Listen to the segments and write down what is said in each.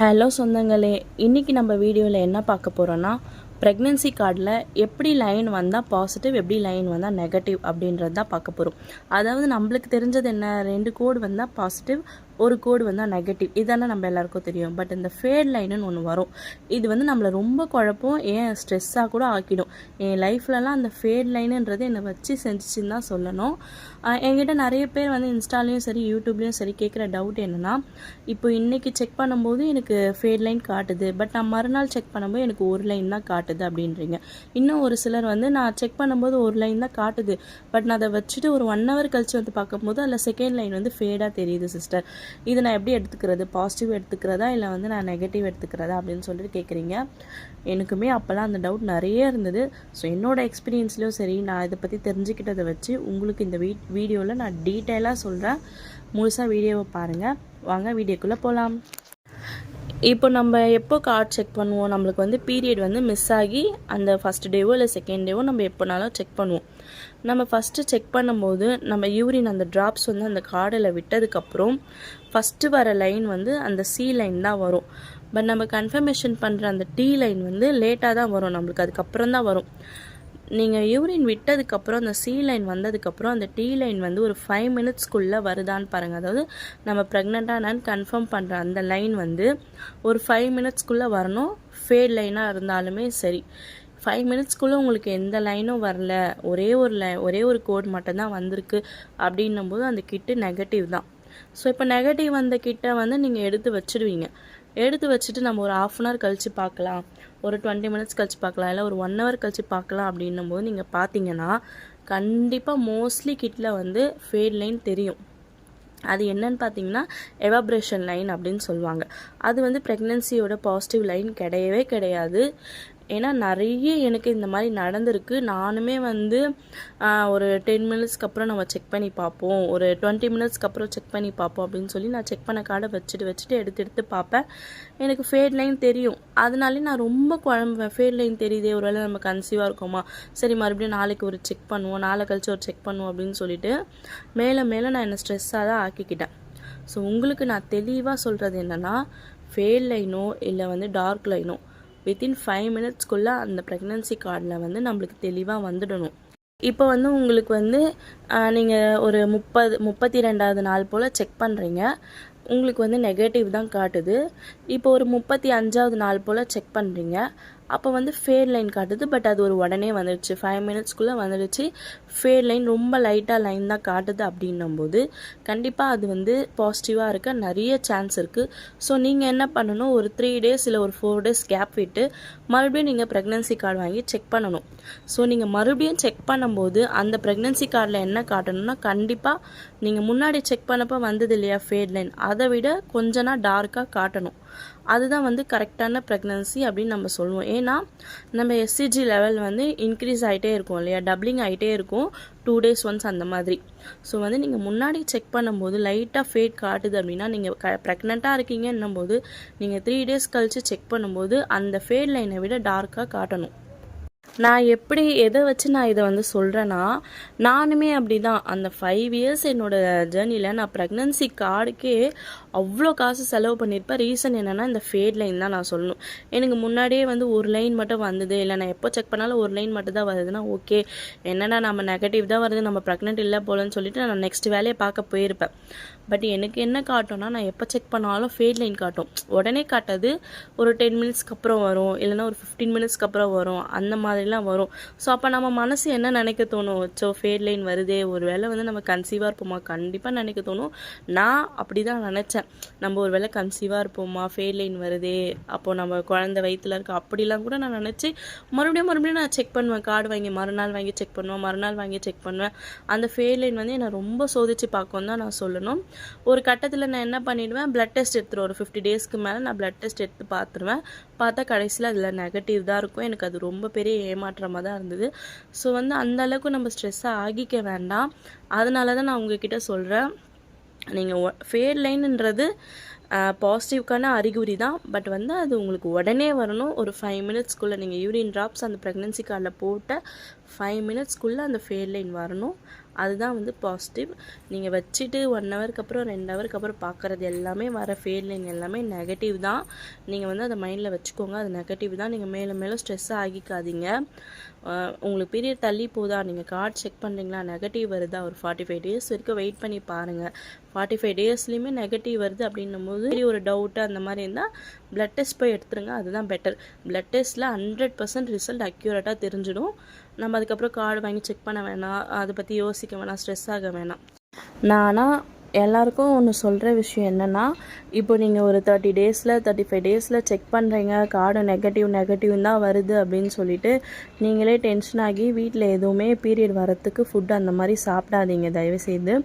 Hello சொந்தங்களே, இன்றைக்கி நம்ம வீடியோவில் என்ன பார்க்க போகிறோன்னா, ப்ரெக்னென்சி கார்டில் எப்படி லைன் வந்தால் பாசிட்டிவ், எப்படி லைன் வந்தால் நெகட்டிவ் அப்படின்றது தான் பார்க்க போகிறோம். அதாவது நம்மளுக்கு தெரிஞ்சது என்ன, 2 கோடு வந்தால் பாசிட்டிவ், ஒரு கோடு வந்தால் நெகட்டிவ், இதானே நம்ம எல்லாருக்கும் தெரியும். பட் இந்த ஃபேட் லைனுன்னு ஒன்று வரும். இது வந்து நம்மளை ரொம்ப குழப்பம், ஏன் ஸ்ட்ரெஸ்ஸாக கூட ஆக்கிடும். என் லைஃப்லலாம் அந்த ஃபேட் லைனுன்றது என்னை வச்சு செஞ்சிச்சின்னு தான் சொல்லணும். என்கிட்ட நிறைய பேர் வந்து இன்ஸ்டாலையும் சரி யூடியூப்லேயும் சரி கேட்குற டவுட் என்னென்னா, இப்போ இன்றைக்கி செக் பண்ணும்போது எனக்கு ஃபேட் லைன் காட்டுது, பட் நான் மறுநாள் செக் பண்ணும்போது எனக்கு ஒரு லைன் தான் காட்டுது அப்படின்றீங்க. இன்னும் ஒரு சிலர் வந்து நான் செக் பண்ணும்போது ஒரு லைன் தான் காட்டுது, பட் நான் அதை வச்சுட்டு ஒரு 1 hour கழிச்சு வந்து பார்க்கும்போது அதில் செகண்ட் லைன் வந்து ஃபேடாக தெரியுது சிஸ்டர். இதை நான் எப்படி எடுத்துக்கிறது, பாசிட்டிவ் எடுத்துக்கிறதா இல்லை வந்து நான் நெகட்டிவ் எடுத்துக்கிறதா அப்படின்னு சொல்லிட்டு கேட்குறீங்க. எனக்குமே அப்போல்லாம் அந்த டவுட் நிறைய இருந்தது. ஸோ என்னோடய எக்ஸ்பீரியன்ஸ்லேயும் சரி, நான் இதை பற்றி தெரிஞ்சுக்கிட்டதை வச்சு உங்களுக்கு இந்த வீடியோவில் நான் டீட்டெயிலாக சொல்கிறேன். முழுசாக வீடியோவை பாருங்கள். வாங்க வீடியோக்குள்ளே போகலாம். இப்போ நம்ம எப்போ கார்டு செக் பண்ணுவோம், நம்மளுக்கு வந்து பீரியட் வந்து மிஸ் ஆகி அந்த ஃபஸ்ட் டேவோ இல்லை செகண்ட் டேவோ நம்ம எப்போனாலும் செக் பண்ணுவோம். நம்ம ஃபஸ்ட்டு செக் பண்ணும்போது நம்ம யூரின் அந்த ட்ராப்ஸ் வந்து அந்த கார்டில் விட்டதுக்கப்புறம் ஃபஸ்ட்டு வர லைன் வந்து அந்த சி லைன் தான் வரும். பட் நம்ம கன்ஃபர்மேஷன் பண்ணுற அந்த டி லைன் வந்து லேட்டாக தான் வரும், நம்மளுக்கு அதுக்கப்புறம் தான் வரும். நீங்கள் யூரின் விட்டதுக்கப்புறம் அந்த சி லைன் வந்ததுக்கப்புறம் அந்த டி லைன் வந்து ஒரு 5 minutesக்குள்ளே வருதான்னு பாருங்கள். அதாவது நம்ம ப்ரெக்னெண்ட்டானு கன்ஃபார்ம் பண்ணுற அந்த லைன் வந்து ஒரு 5 minutesக்குள்ளே வரணும். ஃபேட் லைனாக இருந்தாலுமே சரி, 5 minutesக்குள்ளே உங்களுக்கு எந்த லைனும் வரல, ஒரே ஒரு கோட் மட்டும்தான் வந்திருக்கு அப்படின்னும் போது அந்த கிட்டு நெகட்டிவ் தான். ஸோ இப்போ நெகட்டிவ் வந்த கிட்டை வந்து நீங்கள் எடுத்து வச்சுடுவீங்க. எடுத்து வச்சுட்டு நம்ம ஒரு 1/2 hour கழித்து பார்க்கலாம், ஒரு 20 minutes கழித்து பார்க்கலாம், இல்லை ஒரு 1 hour கழித்து பார்க்கலாம் அப்படின்னும் போது நீங்கள் பார்த்தீங்கன்னா கண்டிப்பாக மோஸ்ட்லி கிட்டில் வந்து ஃபேட் லைன் தெரியும். அது என்னன்னு பார்த்தீங்கன்னா எவாப்ரேஷன் லைன் அப்படின்னு சொல்லுவாங்க. அது வந்து ப்ரெக்னென்சியோட பாசிட்டிவ் லைன் கிடையவே கிடையாது. ஏன்னா நிறைய எனக்கு இந்த மாதிரி நடந்திருக்கு. நானுமே வந்து ஒரு 10 minutesக்கு அப்புறம் நம்ம செக் பண்ணி பார்ப்போம், ஒரு 20 minutesக்கு அப்புறம் செக் பண்ணி பார்ப்போம் அப்படின்னு சொல்லி நான் செக் பண்ண கார்டை வச்சுட்டு எடுத்து பார்ப்பேன். எனக்கு ஃபேட் லைன் தெரியும். அதனாலே நான் ரொம்ப குழம்புவேன். ஃபேட் லைன் தெரியுதே, ஒரு வேளை நம்ம கன்சீவாக இருக்கோமா, சரி மறுபடியும் நாளைக்கு ஒரு செக் பண்ணுவோம், நாளை கழிச்சு ஒரு செக் பண்ணுவோம் அப்படின்னு சொல்லிட்டு மேலே நான் என்னை ஸ்ட்ரெஸ்ஸாக தான் ஆக்கிக்கிட்டேன். ஸோ உங்களுக்கு நான் தெளிவாக சொல்கிறது என்னென்னா, ஃபேட் லைனோ இல்லை வந்து டார்க் லைனோ வித்தின் 5 minutesக்குள்ளே அந்த ப்ரெக்னென்சி கார்டில் வந்து நம்மளுக்கு தெளிவாக வந்துடணும். இப்போ வந்து உங்களுக்கு வந்து நீங்கள் ஒரு 32வது நாள் போல் செக் பண்ணுறீங்க, உங்களுக்கு வந்து நெகட்டிவ் தான் காட்டுது. இப்போ ஒரு 35வது நாள் போல் செக் பண்ணுறீங்க, அப்போ வந்து ஃபேட் லைன் காட்டுது. பட் அது ஒரு உடனே வந்துடுச்சு, 5 minutesக்குள்ளே வந்துடுச்சு. ஃபேட் லைன் ரொம்ப லைட்டாக லைன் தான் காட்டுது அப்படின்னும் போது கண்டிப்பாக அது வந்து பாசிட்டிவாக இருக்க நிறைய சான்ஸ் இருக்குது. ஸோ நீங்கள் என்ன பண்ணணும், ஒரு 3 days இல்லை ஒரு 4 days கேப் விட்டு மறுபடியும் நீங்கள் ப்ரெக்னென்சி கார்டு வாங்கி செக் பண்ணணும். ஸோ நீங்கள் மறுபடியும் செக் பண்ணும்போது அந்த ப்ரெக்னென்சி கார்டில் என்ன காட்டணும்னா, கண்டிப்பாக நீங்கள் முன்னாடி செக் பண்ணப்போ வந்தது இல்லையா ஃபேட் லைன், அதை விட கொஞ்சம் டார்க்காக காட்டணும். அதுதான் வந்து கரெக்டான ப்ரெக்னென்சி அப்படின்னு நம்ம சொல்லுவோம். ஏன்னா நம்ம எஸ்சிஜி லெவல் வந்து இன்க்ரீஸ் ஆகிட்டே இருக்கும் இல்லையா, டபுளிங் ஆகிட்டே இருக்கும் 2 days ஒன்ஸ் அந்த மாதிரி. ஸோ வந்து நீங்கள் முன்னாடி செக் பண்ணும்போது லைட்டாக ஃபேட் காட்டுது அப்படின்னா நீங்கள் ப்ரெக்னெண்ட்டாக இருக்கீங்கன்னும் போது நீங்கள் 3 days கழித்து செக் பண்ணும்போது அந்த ஃபேட் லைனை விட டார்க்காக காட்டணும். நான் எதை வச்சு நான் இதை வந்து சொல்கிறேன்னா, நானுமே அப்படி தான் அந்த 5 years என்னோடய ஜேர்னியில் நான் ப்ரெக்னென்சி கார்டுக்கே அவ்வளோ காசு செலவு பண்ணியிருப்பேன். ரீசன் என்னென்னா இந்த ஃபேட் லைன் தான் நான் சொல்லணும். எனக்கு முன்னாடியே வந்து ஒரு லைன் மட்டும் வந்தது, இல்லை நான் எப்போ செக் பண்ணாலும் ஒரு லைன் மட்டும் தான் வருதுன்னா ஓகே, என்னென்னா நம்ம நெகட்டிவ் தான் வருது, நம்ம ப்ரெக்னென்ட் இல்லை போலன்னு சொல்லிட்டு நான் நெக்ஸ்ட் வேலையை பார்க்க போயிருப்பேன். பட் எனக்கு என்ன காட்டும்னா, நான் எப்போ செக் பண்ணாலும் ஃபேட் லைன் காட்டும். உடனே காட்டாது, ஒரு 10 minutesக்கு அப்புறம் வரும், இல்லைனா ஒரு 15 minutesக்கு அப்புறம் வரும், அந்த மாதிரிலாம் வரும். ஸோ அப்போ நம்ம மனசு என்ன நினைக்க தோணும், வச்சோ ஃபேட் லைன் வருதே, ஒரு வேளை வந்து நம்ம கன்சீவாக இருப்போமா, கண்டிப்பாக நினைக்க தோணும். நான் அப்படி தான் நினச்சேன், நம்ம ஒரு வேளை கன்சீவாக இருப்போமா, ஃபேட் லைன் வருதே, அப்போது நம்ம குழந்தை வயிற்றுல இருக்க, அப்படிலாம் கூட நான் நினச்சி மறுபடியும் நான் செக் பண்ணுவேன். கார்டு வாங்கி மறுநாள் வாங்கி செக் பண்ணுவேன். அந்த ஃபேட் லைன் வந்து என்னை ரொம்ப சோதிச்சு பார்க்கும் தான் நான் சொல்லணும். ஒரு கட்டத்தில் நான் என்ன பண்ணிடுவேன், பிளட் டெஸ்ட் எடுத்துருவேன். ஒரு 50 daysக்கு மேலே நான் பிளட் டெஸ்ட் எடுத்து பார்த்துருவேன். பார்த்தா கடைசியில் அதில் நெகட்டிவ் தான் இருக்கும். எனக்கு அது ரொம்ப பெரிய ஏமாற்றமாக தான் இருந்தது. ஸோ வந்து அந்தளவுக்கு நம்ம ஸ்ட்ரெஸ்ஸாக ஆகிக்க வேண்டாம். அதனால தான் நான் உங்ககிட்ட சொல்கிறேன், நீங்கள் ஃபேட் லைன்ன்றது பாசிட்டிவ்க்கான அறிகுறி தான். பட் வந்து அது உங்களுக்கு உடனே வரணும். ஒரு 5 minutesக்குள்ளே நீங்கள் யூரின் ட்ராப்ஸ் அந்த ப்ரெக்னென்சி கார்டில் போட்ட 5 minutesக்குள்ளே அந்த ஃபேட் லைன் வரணும். அதுதான் வந்து பாசிட்டிவ். நீங்கள் வச்சுட்டு 1 ஹவருக்கு அப்புறம் 2 ஹவருக்கு அப்புறம் பார்க்குறது எல்லாமே வர ஃபேட் லைன் எல்லாமே நெகட்டிவ் தான். நீங்கள் வந்து அதை மைண்டில் வச்சுக்கோங்க, அது நெகட்டிவ் தான். நீங்கள் மேலும் மேலும் ஸ்ட்ரெஸ் ஆகிக்காதீங்க. உங்களுக்கு பீரியட் தள்ளி போதா, நீங்கள் கார்டு செக் பண்ணுறீங்களா, நெகட்டிவ் வருதா, ஒரு 45 டேஸ் வரைக்கும் வெயிட் பண்ணி பாருங்கள். 45 டேஸ்லேயுமே நெகட்டிவ் வருது அப்படின்னும் போது ஒரு டவுட்டு அந்த மாதிரி இருந்தால் ப்ளட் டெஸ்ட் போய் எடுத்துருங்க, அதுதான் பெட்டர். ப்ளட் டெஸ்ட்டில் 100% ரிசல்ட் அக்யூரேட்டாக தெரிஞ்சிடும். நம்ம அதுக்கப்புறம் கார்டு வாங்கி செக் பண்ண வேணாம், அதை பற்றி யோசிக்க வேணாம், ஸ்ட்ரெஸ் ஆக வேணாம். ஆனால் எல்லாருக்கும் ஒன்று சொல்கிற விஷயம் என்னென்னா, இப்போ நீங்கள் ஒரு 30 டேஸில் 35 டேஸில் செக் பண்ணுறீங்க, கார்டு நெகட்டிவ் தான் வருது அப்படின்னு சொல்லிட்டு நீங்களே டென்ஷன் ஆகி வீட்டில் எதுவுமே பீரியட் வரத்துக்கு ஃபுட் அந்த மாதிரி சாப்பிடாதீங்க தயவுசெய்து.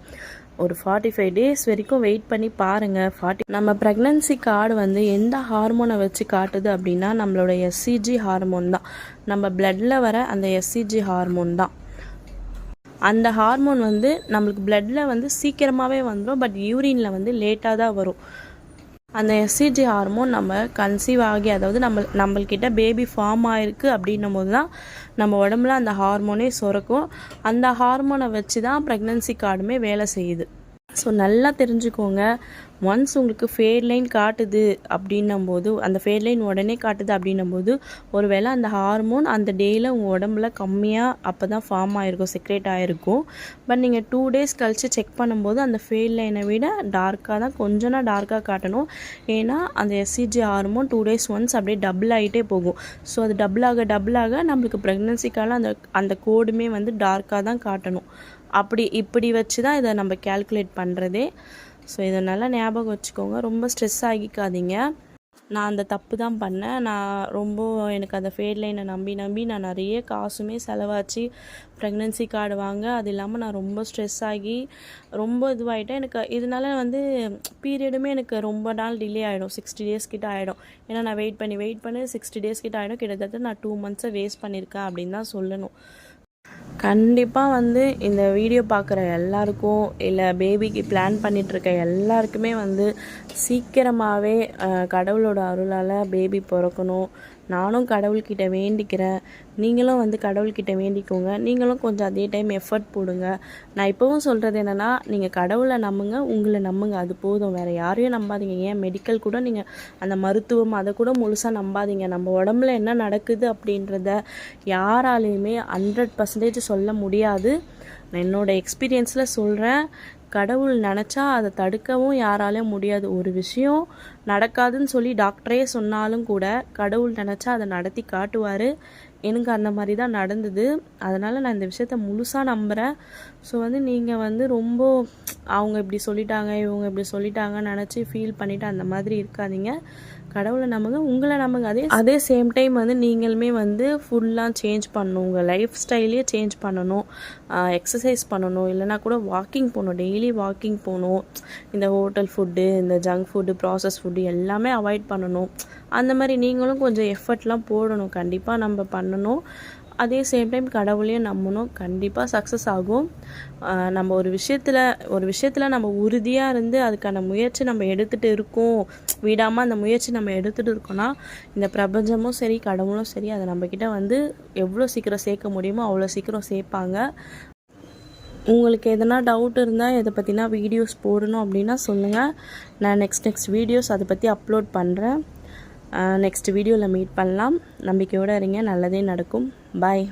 ஒரு 45 டேஸ் வரைக்கும் வெயிட் பண்ணி பாருங்கள். நம்ம ப்ரெக்னன்சி கார்டு வந்து எந்த ஹார்மோனை வச்சு காட்டுது அப்படின்னா, நம்மளோட எஸ்சிஜி ஹார்மோன் தான். நம்ம பிளட்டில் வர அந்த எஸ்சிஜி ஹார்மோன் தான். அந்த ஹார்மோன் வந்து நம்மளுக்கு பிளட்டில் வந்து சீக்கிரமாகவே வந்துடும், பட் யூரினில் வந்து லேட்டாக தான் வரும். அந்த எஸ்சிஜி ஹார்மோன் நம்ம கன்சீவ் ஆகி, அதாவது நம்மள்கிட்ட பேபி ஃபார்ம் ஆகிருக்கு அப்படின்னும் போது தான் நம்ம உடம்புல அந்த ஹார்மோனே சுரக்கும். அந்த ஹார்மோனை வச்சு தான் ப்ரெக்னன்சி கார்டுமே வேலை செய்யுது. ஸோ நல்லா தெரிஞ்சுக்கோங்க. ஒன்ஸ் உங்களுக்கு ஃபேட் லைன் காட்டுது அப்படின்னும் போது, அந்த ஃபேட் லைன் உடனே காட்டுது அப்படின்னும் போது, ஒருவேளை அந்த ஹார்மோன் அந்த டேயில் உங்கள் உடம்புல கம்மியாக அப்போ தான் ஃபார்ம் ஆகிருக்கும், செக்ரேட் ஆகிருக்கும். பட் நீங்கள் 2 டேஸ் கழித்து செக் பண்ணும்போது அந்த ஃபேட் லைனை விட டார்க்காக தான், கொஞ்சம் டார்க்காக காட்டணும். ஏன்னா அந்த எஸ்சிஜி ஹார்மோன் 2 டேஸ் ஒன்ஸ் அப்படியே டபுள் ஆகிட்டே போகும். ஸோ அது டபுள் ஆக நம்மளுக்கு ப்ரெக்னன்சிக்கால அந்த கோடுமே வந்து டார்க்காக தான் காட்டணும். இப்படி வச்சு தான் இதை நம்ம கேல்குலேட் பண்ணுறதே. ஸோ இதை நல்லா ஞாபகம் வச்சுக்கோங்க. ரொம்ப ஸ்ட்ரெஸ் ஆகிக்காதீங்க. நான் அந்த தப்பு தான் பண்ணேன். எனக்கு அந்த ஃபேட் லைனை நம்பி நான் நிறைய காசுமே செலவாச்சு ப்ரெக்னன்சி கார்டு வாங்க. அது இல்லாமல் நான் ரொம்ப ஸ்ட்ரெஸ் ஆகி ரொம்ப இதுவாகிட்டேன். எனக்கு இதனால வந்து பீரியடுமே எனக்கு ரொம்ப நாள் டிலே ஆகிடும், 60 டேஸ் கிட்ட ஆகிடும். ஏன்னா நான் வெயிட் பண்ணி 60 டேஸ் கிட்ட ஆகிடும். கிட்டத்தட்ட நான் 2 மந்த்ஸை வேஸ்ட் பண்ணியிருக்கேன் அப்படின்னு தான் சொல்லணும். கண்டிப்பாக வந்து இந்த வீடியோ பார்க்குற எல்லாருக்கும், இல்லை பேபிக்கு பிளான் பண்ணிகிட்ருக்க எல்லாருக்குமே வந்து சீக்கிரமாகவே கடவுளோட அருளால் பேபி பிறக்கணும். நானும் கடவுள்கிட்ட வேண்டிக்கிறேன். நீங்களும் வந்து கடவுள்கிட்ட வேண்டிக்கோங்க. நீங்களும் கொஞ்சம் அதே டைம் எஃபர்ட் போடுங்க. நான் இப்போவும் சொல்கிறது என்னென்னா, நீங்கள் கடவுளை நம்புங்க, உங்களை நம்புங்க, அது போதும். வேறு யாரையும் நம்பாதீங்க. ஏன் மெடிக்கல் கூட நீங்கள் அந்த மருத்துவம் அதை கூட முழுசாக நம்பாதீங்க. நம்ம உடம்புல என்ன நடக்குது அப்படின்றத யாராலையுமே 100% சொல்ல முடியாது. நான் என்னோடய எக்ஸ்பீரியன்ஸில் சொல்கிறேன். கடவுள் நினச்சா அதை தடுக்கவும் யாராலையும் முடியாது. ஒரு விஷயம் நடக்காதுன்னு சொல்லி டாக்டரே சொன்னாலும் கூட கடவுள் நினச்சா அதை நடத்தி காட்டுவார். எனக்கு அந்த மாதிரி தான் நடந்தது. அதனால் நான் இந்த விஷயத்த முழுசாக நம்புகிறேன். ஸோ வந்து நீங்கள் வந்து ரொம்ப அவங்க இப்படி சொல்லிட்டாங்க, இவங்க இப்படி சொல்லிட்டாங்கன்னு நினச்சி ஃபீல் பண்ணிவிட்டு அந்த மாதிரி இருக்காதீங்க. கடவுளை நம்புங்க, உங்களை நம்புங்க. அதே சேம் டைம் வந்து நீங்களுமே வந்து ஃபுல்லாக சேஞ்ச் பண்ணணும், உங்கள் லைஃப் ஸ்டைலே சேஞ்ச் பண்ணணும், எக்ஸசைஸ் பண்ணணும், இல்லைனா கூட வாக்கிங் போகணும், டெய்லி வாக்கிங் போகணும். இந்த ஹோட்டல் ஃபுட்டு, இந்த ஜங்க் ஃபுட்டு, ப்ராசஸ் ஃபுட்டு எல்லாமே அவாய்ட் பண்ணணும். அந்த மாதிரி நீங்களும் கொஞ்சம் எஃபர்ட்லாம் போடணும். கண்டிப்பாக நம்ம பண்ணணும். அதே சேம் டைம் கடவுளையும் நம்பணும். கண்டிப்பாக சக்ஸஸ் ஆகும். நம்ம ஒரு விஷயத்தில் நம்ம உறுதியாக இருந்து அதுக்கான முயற்சி நம்ம எடுத்துகிட்டு இருக்கோம், விடாமல் அந்த முயற்சி நம்ம எடுத்துகிட்டு இருக்கோன்னா, இந்த பிரபஞ்சமும் சரி கடவுளும் சரி அதை நம்மக்கிட்ட வந்து எவ்வளோ சீக்கிரம் சேர்க்க முடியுமோ அவ்வளோ சீக்கிரம் சேர்ப்பாங்க. உங்களுக்கு எதனா டவுட் இருந்தால் இதை பற்றினா வீடியோஸ் போடணும் அப்படின்னா சொல்லுங்கள். நான் நெக்ஸ்ட் வீடியோஸ் அதை பற்றி அப்லோட் பண்ணுறேன். நெக்ஸ்ட் வீடியோவில் மீட் பண்ணலாம். நம்பிக்கையோடு இருங்க, நல்லதே நடக்கும். பாய்.